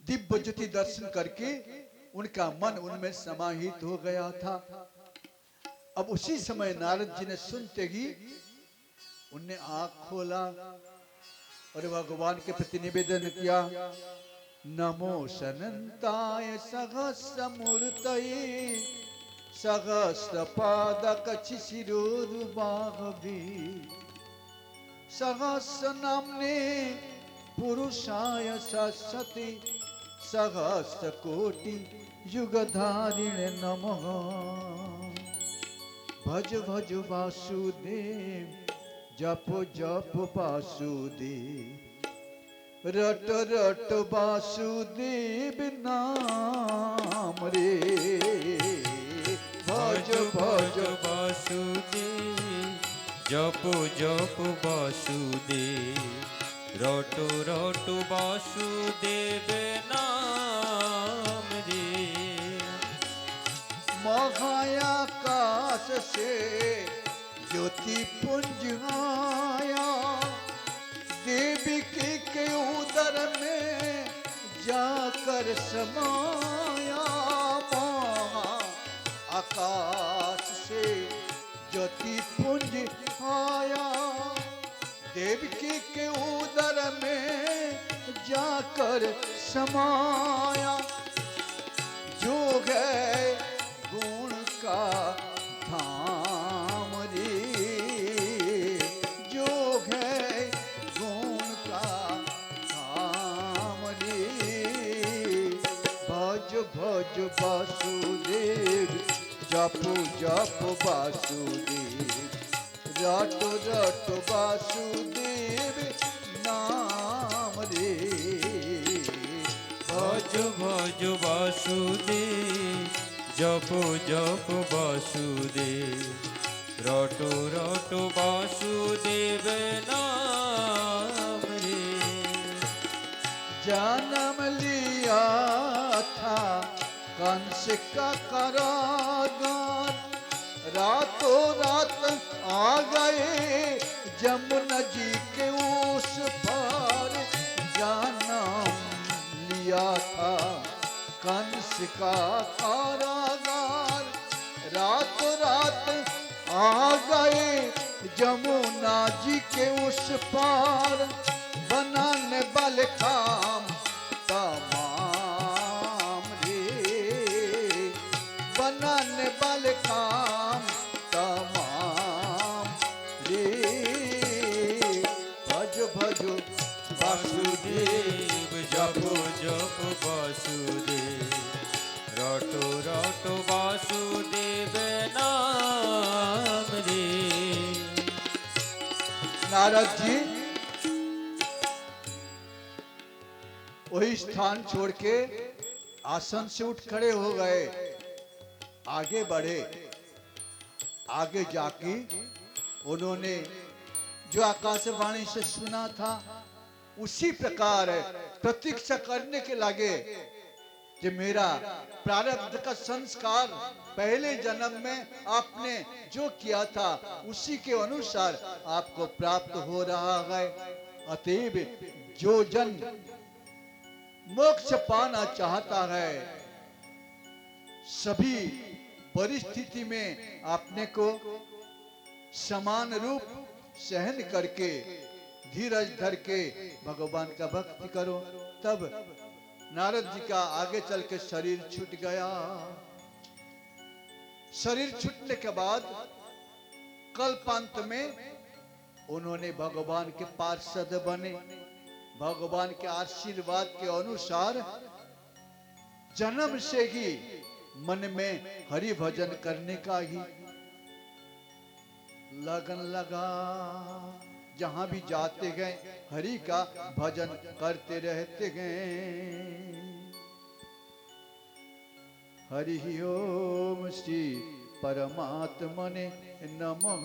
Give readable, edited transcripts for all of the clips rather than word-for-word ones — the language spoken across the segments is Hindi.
दिव्य ज्योति दर्शन करके उनका मन उनमें समाहित हो गया था। अब उसी समय नारद जी ने सुनते ही उनने आंख खोला और भगवान के प्रति निवेदन किया, नमो सनंताय सहस्र मूर्तये सहस्र पादक शिरोरुबाहवे सहस्र नामने पुरुषाय शाश्वते सहस्र कोटि युगधारिणे नमः। भज भज वासुदेव जप जप वासुदेव रट रट वासुदेव नाम रे। भज भज वासुदेव जप जप वासुदेव रट रट वासुदेव नाम रे। महायाकाश से ज्योति पुंज आया देवी के उदर में जाकर समाया। आकाश से ज्योति पुंज आया देवकी के उदर में जाकर समाया। जो है गुण का धाम रे जो है गुण का धाम रे। भज भज वासुदेव जप जप वासुदेव रट रट वासुदेव नाम रे। भज भज वासुदेव जप जप वासुदेव रट रट वासुदेव नाम रे। जन्म लिया था कंस का कारागार रातों रात आ गए जमुना जी के उस पार। जन्म लिया था कंस का कारागार रातों रात आ गए जमुना जी के उस पार। बनाने वाले काम तमाम रे बनाने वाले काम तमाम रे। भज भज वासुदेव जप जप वासुदेव रट रट वासुदेव नाम रे। नारद जी वही स्थान छोड़ के आसन से उठ खड़े हो गए, आगे बढ़े। आगे जाके उन्होंने जो आकाशवाणी से सुना था उसी प्रकार प्रतीक्षा करने के लगे कि मेरा प्रारब्ध का संस्कार पहले जन्म में आपने जो किया था उसी के अनुसार आपको प्राप्त हो रहा है। अतएव जो जन मोक्ष पाना चाहता है सभी परिस्थिति में अपने को समान रूप सहन करके धीरज धर के भगवान का भक्ति करो। तब नारद जी का आगे चल के शरीर छूट गया। शरीर छूटने के बाद कल्पांत में उन्होंने भगवान के पार्षद बने। भगवान के आशीर्वाद के अनुसार जन्म से ही मन में हरि भजन करने का ही लगन लगा। जहां भी जाते गए हरि का भजन करते रहते गए। हरि ओम श्री परमात्मने नमः।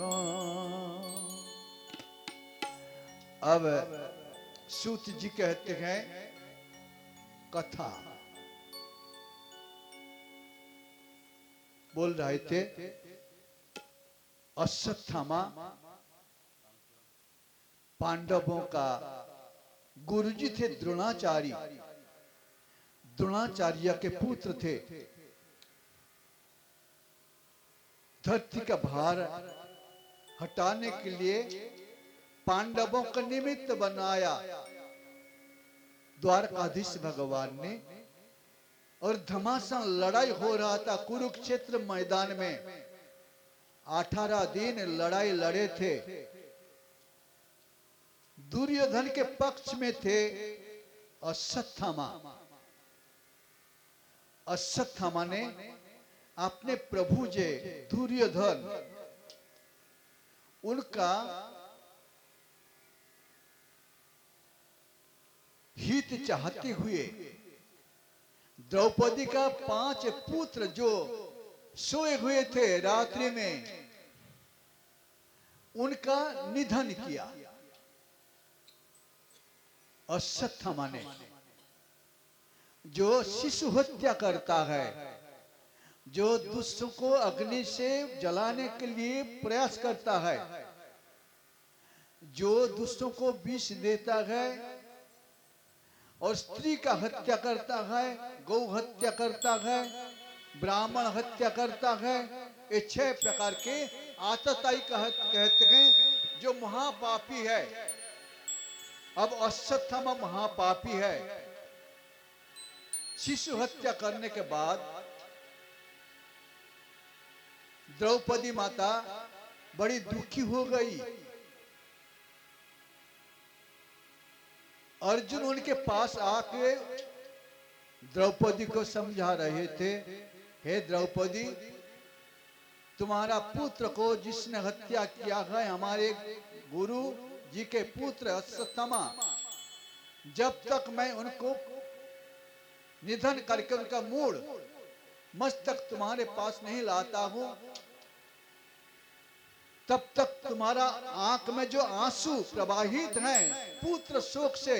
अब सूत जी कहते हैं कथा बोल रहे थे। अश्वत्थामा पांडवों का गुरुजी थे द्रोणाचार्य। द्रोणाचार्य के पुत्र थे। धरती का भार हटाने के लिए पांडवों का निमित्त बनाया द्वारकाधीश भगवान ने। और घमासान लड़ाई हो रहा था कुरुक्षेत्र मैदान में। 18 दिन लड़ाई लड़े थे। दुर्योधन के पक्ष में थे अश्वत्थामा। अश्वत्थामा ने अपने प्रभु जे दुर्योधन उनका हित चाहते हुए द्रौपदी का 5 पुत्र जो सोए हुए थे रात्रि में, उनका निधन किया अश्वत्थामा ने। जो शिशु हत्या करता है, जो दुष्टों को अग्नि से जलाने के लिए प्रयास करता है, जो दुष्टों को विष देता है और स्त्री का हत्या करता है, गौ हत्या करता है, ब्राह्मण हत्या करता है, ये 6 प्रकार के आतताई कहते हैं जो महापापी है। अब अश्वत्थामा महापापी है। शिशु हत्या करने के बाद द्रौपदी माता बड़ी दुखी हो गई। अर्जुन उनके पास आके द्रौपदी को समझा रहे थे, हे द्रौपदी, तुम्हारा पुत्र को जिसने हत्या किया है हमारे गुरु जी के पुत्र अश्वत्थामा, जब तक मैं उनको निधन करके उनका मूल मस्तक तुम्हारे पास नहीं लाता हूं, तब तक तुम्हारा आंख में जो आंसू प्रवाहित हैं पुत्र शोक से,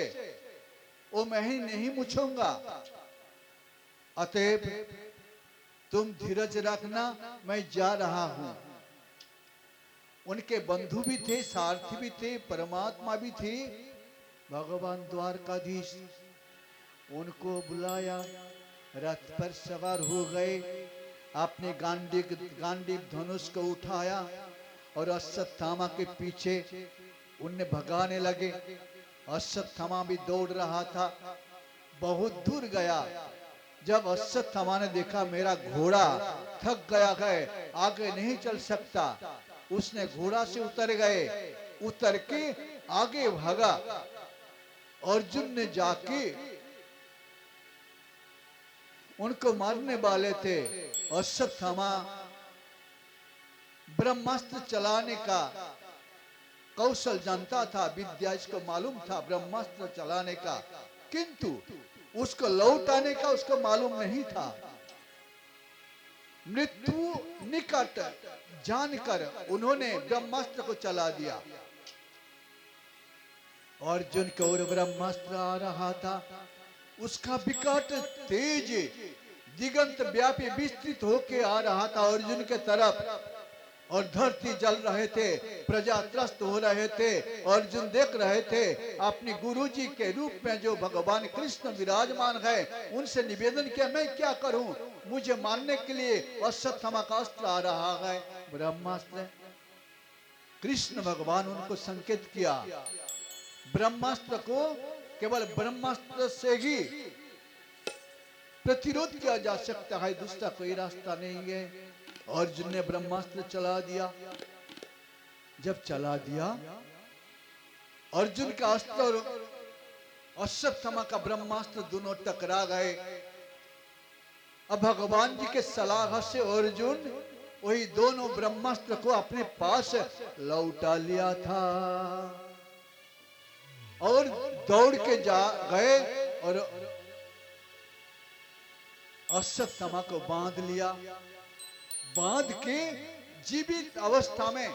वो मैं ही नहीं मुछूंगा। अतएव तुम धीरज रखना, मैं जा रहा हूं। उनके बंधु भी थे, सारथी भी थे, परमात्मा भी थे, भगवान द्वारकाधीश। उनको बुलाया, रथ पर सवार हो गए, अपने गांडीव धनुष को उठाया और अश्वत्थामा के पीछे उन्हें भगाने लगे। अश्वत्थामा भी दौड़ रहा था, बहुत दूर गया। जब अश्वत्थामा ने देखा मेरा घोड़ा थक गया है, आगे नहीं चल सकता, उसने घोड़ा से उतर के आगे भागा। अर्जुन ने जाके उनको मारने वाले थे। अश्वत्थामा ब्रह्मास्त्र चलाने का कौशल जानता था, विद्या इसको मालूम था ब्रह्मास्त्र चलाने का, किंतु उसको लौटाने का उसको मालूम नहीं था। मृत्यु निकट जानकर उन्होंने ब्रह्मास्त्र को चला दिया। अर्जुन की ओर ब्रह्मास्त्र आ रहा था, उसका विकट तेज दिगंत व्यापी विस्तृत होके आ रहा था अर्जुन के तरफ, और धरती जल रहे थे, प्रजा त्रस्त हो रहे थे। अर्जुन देख रहे थे अपने गुरुजी के रूप में जो भगवान कृष्ण विराजमान है, उनसे निवेदन किया, मैं क्या करूं, मुझे मारने के लिए अश्वत्थामा का अस्त्र आ रहा है, ब्रह्मास्त्र। कृष्ण भगवान उनको संकेत किया, ब्रह्मास्त्र को केवल ब्रह्मास्त्र से ही प्रतिरोध किया जा सकता है, दूसरा कोई रास्ता नहीं है। अर्जुन ने ब्रह्मास्त्र चला दिया। जब चला दिया, अर्जुन का अस्त्र और अश्वत्थामा का ब्रह्मास्त्र दोनों टकरा गए। अब भगवान जी के सलाह से अर्जुन वही दोनों ब्रह्मास्त्र को अपने पास लौटा लिया था और दौड़ के गए और अश्वत्थामा को बांध लिया। बांध के जीवित अवस्था में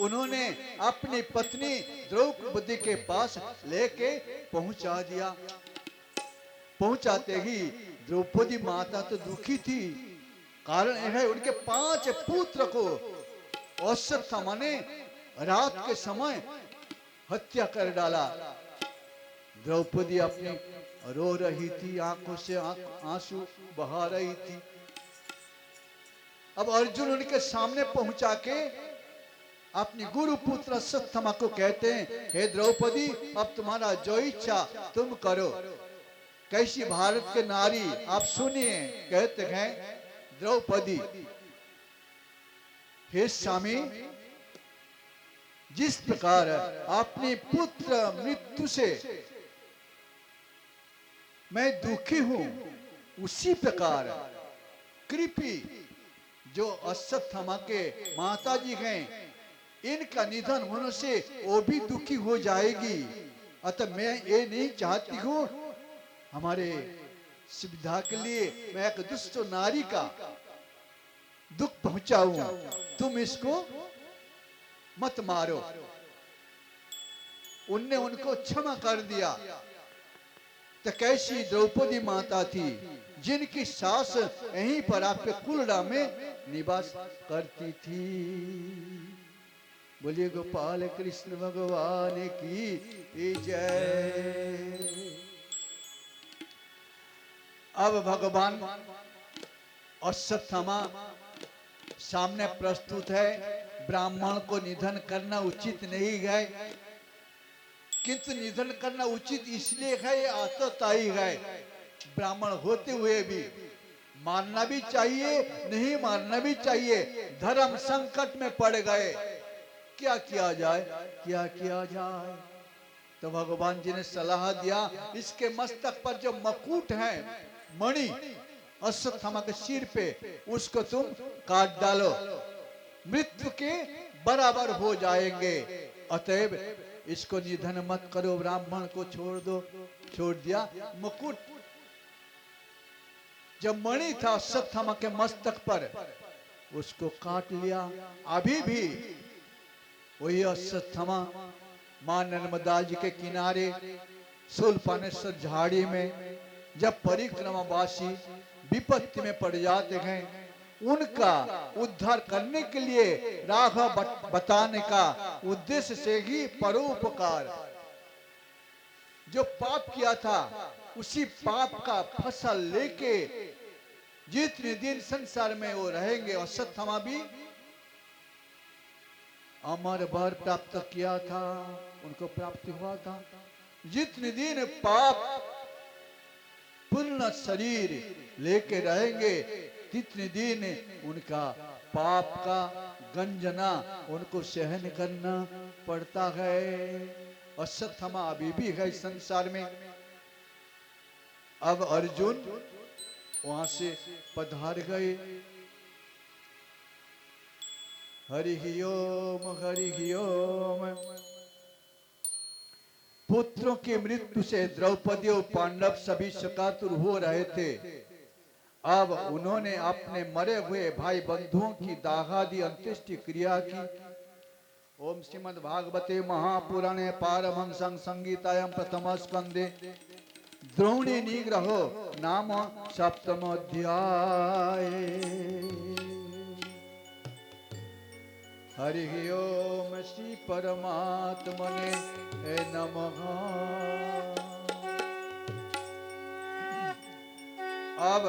उन्होंने अपनी पत्नी द्रौपदी के पास लेके पहुंचा दिया। पहुंचाते ही द्रौपदी माता तो दुखी थी, कारण यह है उनके 5 पुत्र को अश्वत्थामा ने रात के समय हत्या कर डाला। द्रौपदी अपनी रो रही थी, आंखों से आंसू बहा रही थी। अब अर्जुन उनके सामने पहुंचा के अपनी गुरु पुत्र अश्वत्थामा को कहते हैं, हे द्रौपदी, अब तुम्हारा जो इच्छा तुम करो। कैसी भारत के नारी, आप सुनिए। कहते हैं द्रौपदी, हे स्वामी, जिस प्रकार अपने पुत्र मृत्यु से मैं दुखी हूं, उसी प्रकार कृपी जो अश्वत्थामा के माता जी हैं, इनका निधन होने से वो भी दुखी हो जाएगी। अतः मैं ये नहीं चाहती हूं, हमारे सुविधा के लिए मैं एक दुष्ट नारी का दुख पहुंचाऊं, तुम इसको मत मारो। उनने उनको क्षमा कर दिया। तो कैसी द्रौपदी माता थी जिनकी सास यहीं पर आपके कुलड़ा में निवास करती थी। बोलिए गोपाल कृष्ण भगवान की जय। अब भगवान अश्वत्थामा सामने प्रस्तुत है। ब्राह्मण को निधन करना उचित नहीं है, किंतु निधन करना उचित इसलिए है, आतताई है। ब्राह्मण होते हुए भी मारना भी चाहिए, नहीं मारना भी चाहिए। धर्म संकट में पड़ गए, क्या किया जाए, क्या किया जाए। तो भगवान जी ने सलाह दिया, इसके मस्तक पर जो मकुट है, मणि अश्वत्थामा के सिर पे, उसको तुम काट डालो, मृत्यु के बराबर हो जाएंगे। अतएव इसको निधन मत करो, ब्राह्मण को छोड़ दो। छोड़ दिया। मुकुट जब मणि था अश्वत्थामा के मस्तक पर, उसको काट लिया। अभी भी वही अश्वत्थामा मां नर्मदा जी के किनारे शूलपानेश्वर झाड़ी में जब परिक्रमावासी विपत्ति में पड़ जाते हैं, उनका उद्धार करने के लिए राघव बताने का उद्देश्य से ही परोपकार, जो पाप किया था उसी पाप का फसल लेके जितने दिन संसार में वो रहेंगे, अश्वत्थामा भी अमर वर प्राप्त किया था, उनको प्राप्ति हुआ था। जितने दिन पाप पूर्ण शरीर लेके रहेंगे, तितने दिन उनका पाप का गंजना उनको सहन करना पड़ता है। अश्वत्थामा अभी भी है संसार में। अब अर्जुन वहां से पधार गए। हरि ओम हरि ओम। पुत्रों की मृत्यु से द्रौपदी और पांडव सभी शोकातुर हो रहे थे। अब उन्होंने अपने मरे हुए भाई बंधुओं की दाहादी अंत्येष्टि क्रिया की। ओम श्रीमद् भागवते महापुराणे पारमहंसं संगीतायां प्रथम स्कंदे द्रोणी निग्रहो नाम सप्तम अध्याय। हरि ओम श्री परमात्मने नमः। अब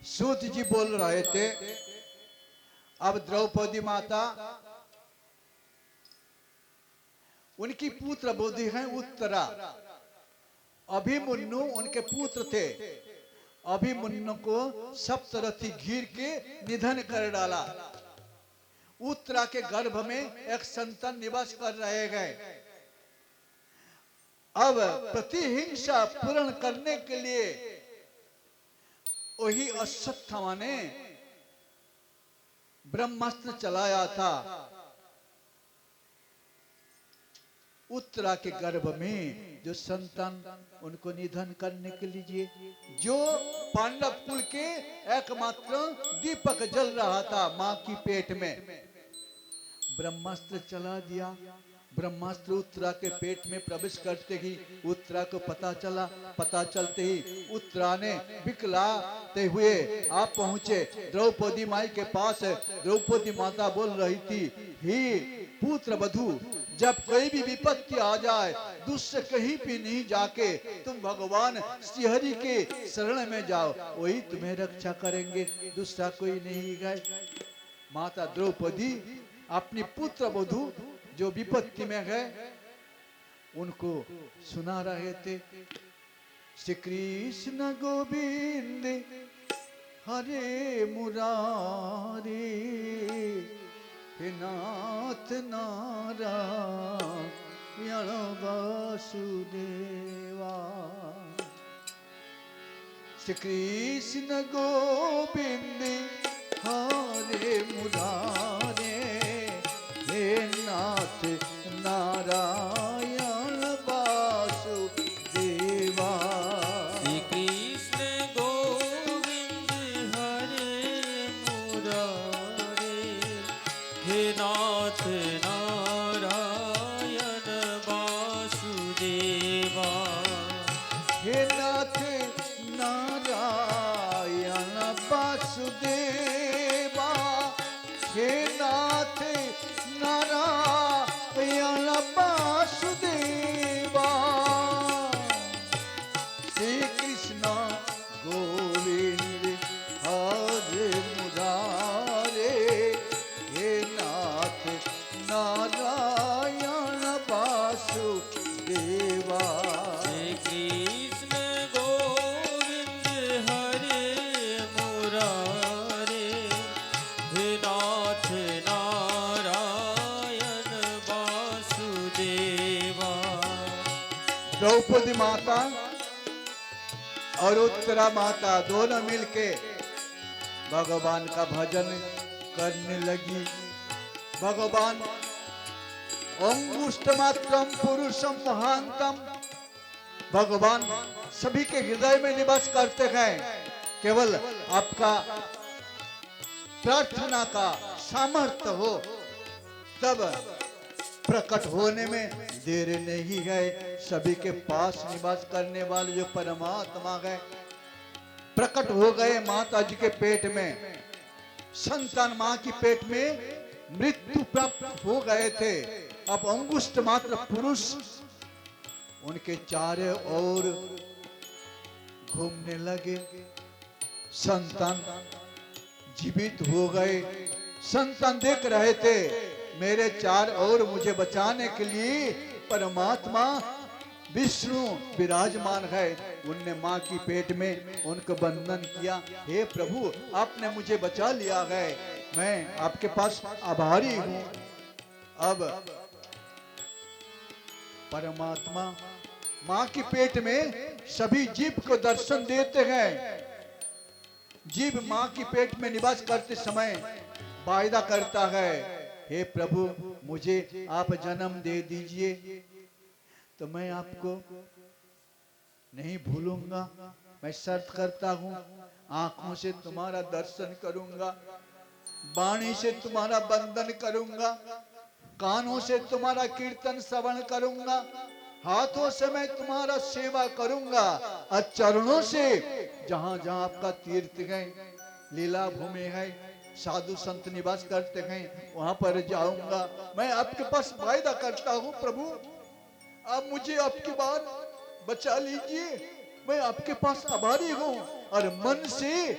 सूत जी बोल रहे थे। अब द्रौपदी माता, उनकी पुत्र बोधी है उत्तरा। अभिमन्यु उनके पुत्र थे। अभिमन्यु को सप्तरथी घीर के निधन कर डाला। उत्तरा के गर्भ में एक संतान निवास कर रहे गए। अब प्रतिहिंसा पूर्ण करने के लिए वही अश्वत्थामा ने ब्रह्मास्त्र चलाया था। उत्तरा के गर्भ में जो संतान, उनको निधन करने के लिए जो पांडव कुल के एकमात्र दीपक जल रहा था मां की पेट में, ब्रह्मास्त्र चला दिया। ब्रह्मास्त्र उत्तरा के पेट में प्रवेश करते ही उत्तरा को पता चला। पता चलते ही उत्तरा ने बिकलाते हुए आप पहुंचे द्रौपदी माई के पास। द्रौपदी माता बोल रही थी, ही पुत्र वधू जब कोई भी विपत्ति आ जाए, दूसरे कहीं भी नहीं जाके तुम भगवान श्री हरि के शरण में जाओ, वही तुम्हें रक्षा करेंगे, दूसरा कोई नहीं है। माता द्रौपदी अपनी पुत्र वधू जो विपत्ति में गए उनको सुना रहे थे। श्री कृष्ण गोविंद हरे मुरारी, हे नाथ नारायण वासुदेवा। श्री कृष्ण गोविंद हरे मुरारे, हे नाथ नारायण वासुदेवा। श्री कृष्ण गोविंद हरे मुरारे, हे नाथ नारायण वासुदेवा। हे नाथ नारायण वासुदेवा, हे नाथ नारायण वासुदेवा। श्री कृष्ण गोविंद हरे मुरारे, हे नाथ नारायण वासुदेवा। श्री कृष्ण गोविंद हरे मुरारे, हे नाथ नारायण वासुदेवा। द्रौपदी माता और उत्तरा माता दोनों मिलके भगवान का भजन करने लगी। भगवान अंगुष्ठ मात्रम पुरुषम महानतम, भगवान सभी के हृदय में निवास करते हैं। केवल आपका प्रार्थना का सामर्थ्य हो तब प्रकट होने में देर नहीं है। सभी के पास निवास करने वाले जो परमात्मा है प्रकट हो गए माता जी के पेट में। संतान मां की पेट में मृत्यु प्राप्त हो गए थे। अब अंगुष्ठ मात्र पुरुष उनके चारों ओर घूमने लगे। संतान जीवित हो गए। संतान देख रहे थे मेरे चार ओर मुझे बचाने के लिए परमात्मा विष्णु विराजमान है। उनने मां की पेट में उनको वंदन किया, हे प्रभु आपने मुझे बचा लिया है, मैं आपके पास आभारी हूं। अब परमात्मा मां की पेट में सभी जीव को दर्शन देते हैं। जीव मां की पेट में निवास करते समय वायदा करता है, हे प्रभु मुझे आप जन्म दे दीजिए तो मैं आपको नहीं भूलूंगा। मैं शर्त करता हूं आंखों से तुम्हारा दर्शन करूंगा, वाणी से तुम्हारा वंदन करूंगा, कानों से तुम्हारा कीर्तन श्रवण करूंगा, हाथों से मैं तुम्हारा सेवा करूंगा और चरणों से जहां जहां आपका तीर्थ है, लीला भूमि है, साधु संत निवास करते हैं वहां पर जाऊंगा। मैं आपके पास वायदा करता हूं प्रभु आप मुझे आपकी बात बचा लीजिए, मैं आपके पास आभारी हूं और मन से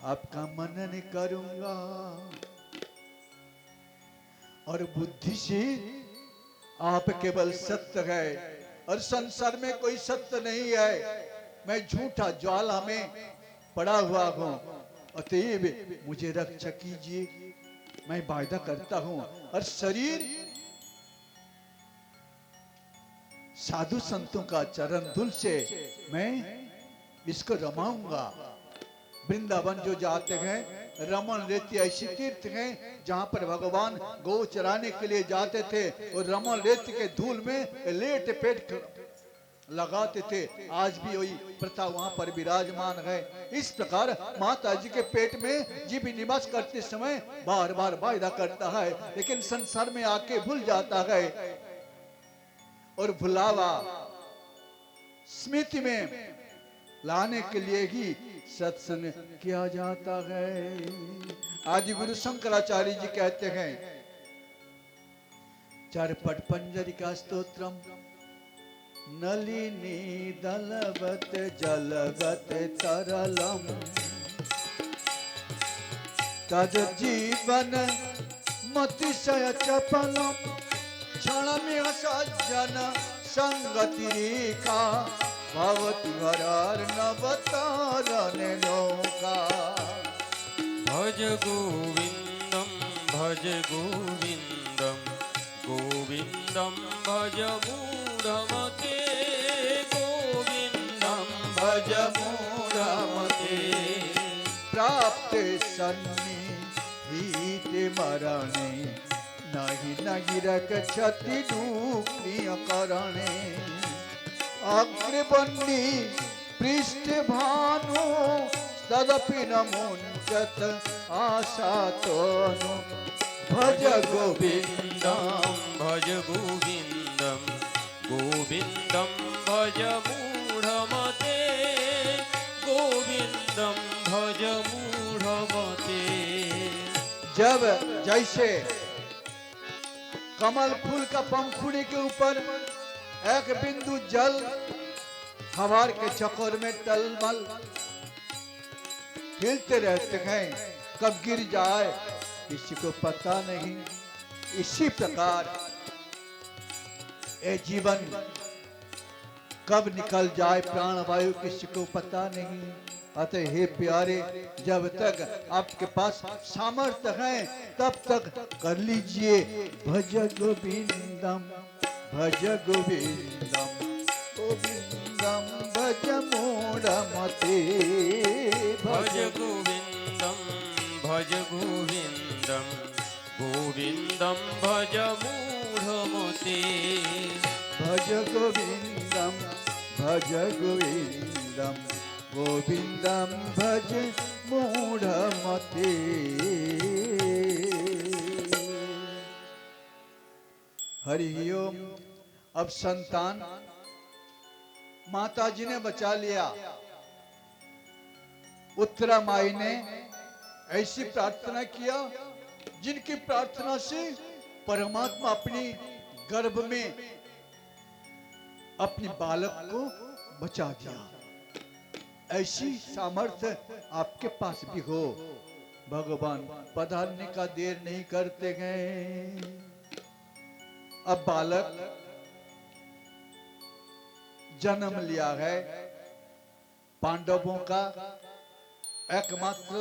आपका मनन करूंगा और बुद्धि से आप केवल सत्य है और संसार में कोई सत्य नहीं है। मैं झूठा ज्वाला में पड़ा हुआ हूं, अतएव मुझे रक्षा कीजिए, मैं वायदा करता हूं। और शरीर साधु संतों का चरण धूल से मैं इसको रमाऊंगा। वृंदावन जो जाते हैं रमन रेती ऐसी तीर्थ हैं जहां पर भगवान गौ चराने के लिए जाते थे और रमन रेती के धूल में लेट पेट लगाते थे। आज भी वही प्रथा वहां पर विराजमान है। इस प्रकार माता जी के पेट में जीव निवास करते समय बार बार वायदा करता है, लेकिन संसार में आके भूल जाता है और भुलावा स्मृति में लाने के लिए ही सत्संग किया जाता है। आदि गुरु शंकराचार्य जी कहते हैं चरपट पंजरिका स्तोत्रम नलिनी दलवत जलगत तरलम तद जीवन मतिशय चपलम क्षणमिह सज्जन संगतिरेका भवति हरार्णवतारण नौका। भज गोविन्दं भज गोविन्दं गोविन्दं भज मूढमते गोविन्दं भज मूढ़मते प्राप्ते सन्निहिते मरणे नहि नहि रक्षति दुःखिय करणे। अग्रवन्नी पृष्ठभानु तदपि न मुञ्चत आशातनु भज गोविन्दं भज गोविन्दं गोविन्दं भज मूढमते गोविन्दं भज मूढमते। जब जैसे कमल फूल का पंखुड़ी के ऊपर एक बिंदु जल हवा के चक्कर में टलमल हिलते रहते हैं, कब गिर जाए किसी को पता नहीं। इसी प्रकार ये जीवन कब निकल जाए प्राण वायु किसी को पता नहीं। अतः हे प्यारे, जब तक आपके पास सामर्थ्य है तब तक कर लीजिए भज गोविंदम भज गोविंदम गोविंदम भज मूढ़मते भज गोविन्दं भज गोविन्दं गोविन्दं भज मूढमते भज गोविंदम भज गोविंदम गोविंदम भज मूढ़मते। हरि ओम। अब संतान माता जी ने बचा लिया। उत्तरा माई ने ऐसी प्रार्थना किया जिनकी प्रार्थना से परमात्मा अपनी गर्भ में अपने बालक को बचा दिया। ऐसी सामर्थ्य आपके पास भी हो। भगवान पधारने का देर नहीं करते गए। अब बालक जन्म लिया है। पांडवों का एकमात्र